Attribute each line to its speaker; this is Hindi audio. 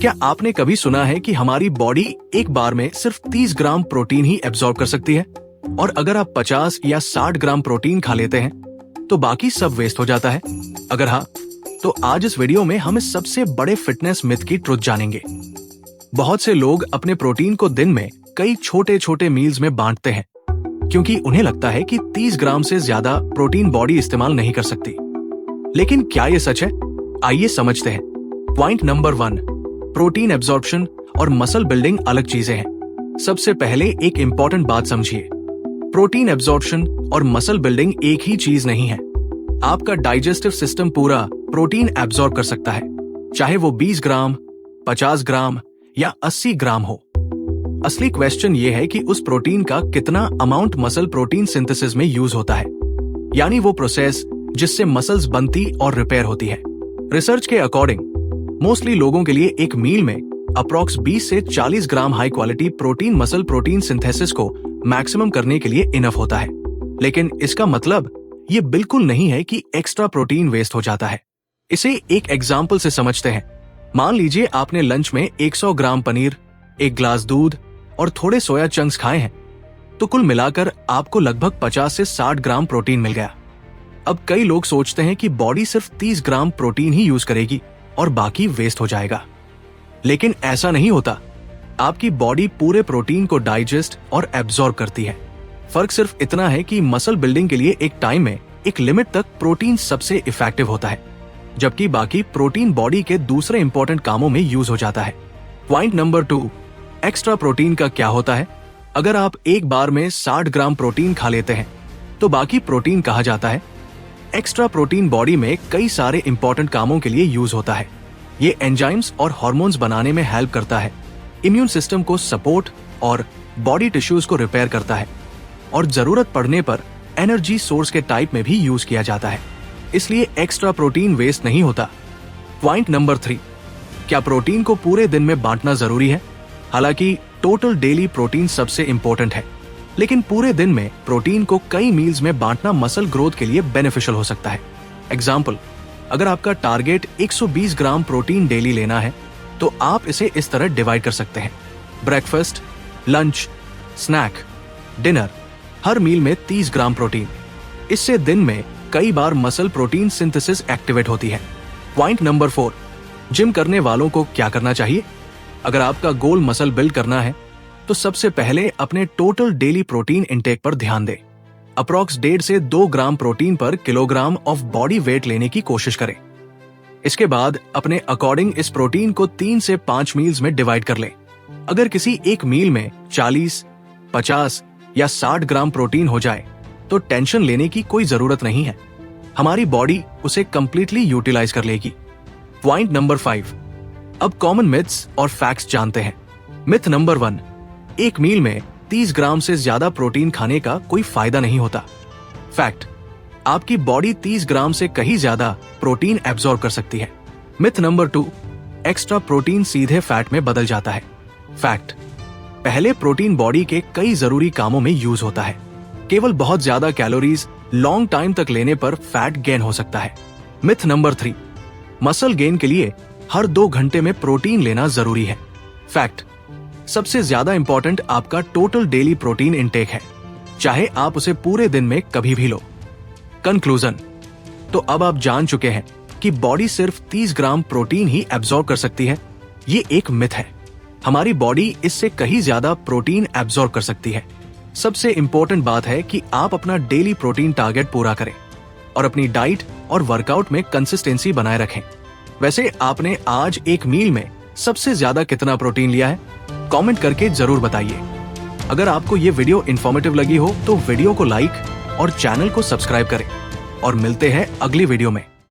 Speaker 1: क्या आपने कभी सुना है कि हमारी बॉडी एक बार में सिर्फ 30 ग्राम प्रोटीन ही एब्जॉर्ब कर सकती है, और अगर आप 50 या 60 ग्राम प्रोटीन खा लेते हैं तो बाकी सब वेस्ट हो जाता है? अगर हाँ, तो आज इस वीडियो में हम इस सबसे बड़े फिटनेस मिथ की ट्रुथ जानेंगे। बहुत से लोग अपने प्रोटीन को दिन में कई छोटे छोटे मील्स में बांटते हैं क्योंकि उन्हें लगता है कि 30 ग्राम से ज्यादा प्रोटीन बॉडी इस्तेमाल नहीं कर सकती। लेकिन क्या ये सच है? आइए समझते हैं। पॉइंट नंबर 1, प्रोटीन एब्जॉर्प्शन और मसल बिल्डिंग अलग चीजें हैं। सबसे पहले एक इंपॉर्टेंट बात समझिए, प्रोटीन एब्जॉर्प्शन और मसल बिल्डिंग एक ही चीज नहीं है। आपका डाइजेस्टिव सिस्टम पूरा प्रोटीन एब्जॉर्ब कर सकता है, चाहे वो 20 ग्राम, 50 ग्राम या 80 ग्राम हो। असली क्वेश्चन ये है कि उस प्रोटीन का कितना अमाउंट मसल प्रोटीन सिंथेसिस में यूज होता है, यानी वो प्रोसेस जिससे मसल्स बनती और रिपेयर होती है। रिसर्च के अकॉर्डिंग मोस्टली लोगों के लिए एक मील में अप्रॉक्स 20 से 40 gram high quality protein muscle protein synthesis को मैक्सिमम करने के लिए इनफ होता है। लेकिन इसका मतलब ये बिल्कुल नहीं है कि एक्स्ट्रा प्रोटीन वेस्ट हो जाता है। इसे एक एग्जाम्पल से समझते हैं। मान लीजिए आपने लंच में 100 ग्राम पनीर, 1 ग्लास दूध और थोड़े सोया चंक्स खाए हैं, तो कुल मिलाकर आपको लगभग 50 से 60 ग्राम प्रोटीन मिल गया। अब कई लोग सोचते हैं कि बॉडी सिर्फ 30 ग्राम प्रोटीन ही यूज करेगी और बाकी वेस्ट हो जाएगा, लेकिन ऐसा नहीं होता। आपकी बॉडी पूरे प्रोटीन को डाइजेस्ट और एब्जॉर्ब करती है। फर्क सिर्फ इतना है कि मसल बिल्डिंग के लिए एक टाइम में एक लिमिट तक प्रोटीन सबसे इफेक्टिव होता है, जबकि बाकी प्रोटीन बॉडी के दूसरे इंपॉर्टेंट कामों में यूज हो जाता है। पॉइंट नंबर 2, एक्स्ट्रा प्रोटीन का क्या होता है? अगर आप एक बार में 60 ग्राम प्रोटीन खा लेते हैं तो बाकी प्रोटीन कहा जाता है। एक्स्ट्रा प्रोटीन बॉडी में कई सारे इंपॉर्टेंट कामों के लिए यूज होता है। ये एंजाइम्स और हार्मोन्स बनाने में हेल्प करता है, इम्यून सिस्टम को सपोर्ट और बॉडी टिश्यूज को रिपेयर करता है, और जरूरत पड़ने पर एनर्जी सोर्स के टाइप में भी यूज किया जाता है। इसलिए एक्स्ट्रा प्रोटीन वेस्ट नहीं होता। पॉइंट नंबर 3, क्या प्रोटीन को पूरे दिन में बांटना जरूरी है? हालांकि टोटल डेली प्रोटीन सबसे इंपॉर्टेंट है, लेकिन पूरे दिन में प्रोटीन को कई मील्स में बांटना मसल ग्रोथ के लिए बेनिफिशियल हो सकता है। एग्जाम्पल, अगर आपका टारगेट 120 ग्राम प्रोटीन डेली लेना है तो आप इसे इस तरह डिवाइड कर सकते हैं। ब्रेकफास्ट, लंच, स्नैक, डिनर, हर मील में 30 ग्राम प्रोटीन। इससे दिन में कई बार मसल प्रोटीन सिंथेसिस एक्टिवेट होती है। पॉइंट नंबर 4, जिम करने वालों को क्या करना चाहिए? अगर आपका गोल मसल बिल्ड करना है तो सबसे पहले अपने टोटल डेली प्रोटीन इंटेक पर ध्यान दें। अप्रॉक्स 1.5 से 2 ग्राम प्रोटीन पर किलोग्राम ऑफ बॉडी वेट लेने की कोशिश करें। इसके बाद अपने अकॉर्डिंग इस प्रोटीन को 3 से 5 मील्स में डिवाइड कर लें। अगर किसी एक मील में 40, 50 या 60 ग्राम प्रोटीन हो जाए तो टेंशन लेने की कोई जरूरत नहीं है। हमारी बॉडी उसे कंप्लीटली यूटिलाइज कर लेगी। पॉइंट नंबर 5, अब कॉमन मिथ्स और फैक्ट्स जानते हैं। मिथ नंबर 1, एक मील में 30 ग्राम से ज्यादा प्रोटीन खाने का कोई फायदा नहीं होता। फैक्ट, आपकी बॉडी 30 ग्राम से कहीं ज्यादा प्रोटीन एब्जॉर्ब कर सकती है। मिथ नंबर 2, एक्स्ट्रा प्रोटीन सीधे फैट में बदल जाता है। फैक्ट, पहले प्रोटीन बॉडी के कई जरूरी कामों में यूज होता है। केवल बहुत ज्यादा कैलोरीज लॉन्ग टाइम तक लेने पर फैट गेन हो सकता है। मिथ नंबर 3, मसल गेन के लिए हर 2 घंटे में प्रोटीन लेना जरूरी है। फैक्ट, सबसे ज्यादा इंपॉर्टेंट आपका टोटल डेली प्रोटीन इंटेक है, चाहे आप उसे पूरे दिन में कभी भी लो। कंक्लूजन, तो अब आप जान चुके हैं कि बॉडी सिर्फ 30 ग्राम प्रोटीन ही एब्जॉर्ब कर सकती है। ये एक मिथ है। हमारी बॉडी इससे कहीं ज्यादा प्रोटीन एब्जॉर्ब कर सकती है। सबसे इंपॉर्टेंट बात है कि आप अपना डेली प्रोटीन टारगेट पूरा करें और अपनी डाइट और वर्कआउट में कंसिस्टेंसी बनाए रखें। वैसे आपने आज एक मील में सबसे ज्यादा कितना प्रोटीन लिया है? कमेंट करके जरूर बताइए। अगर आपको ये वीडियो इन्फॉर्मेटिव लगी हो तो वीडियो को लाइक और चैनल को सब्सक्राइब करें, और मिलते हैं अगली वीडियो में।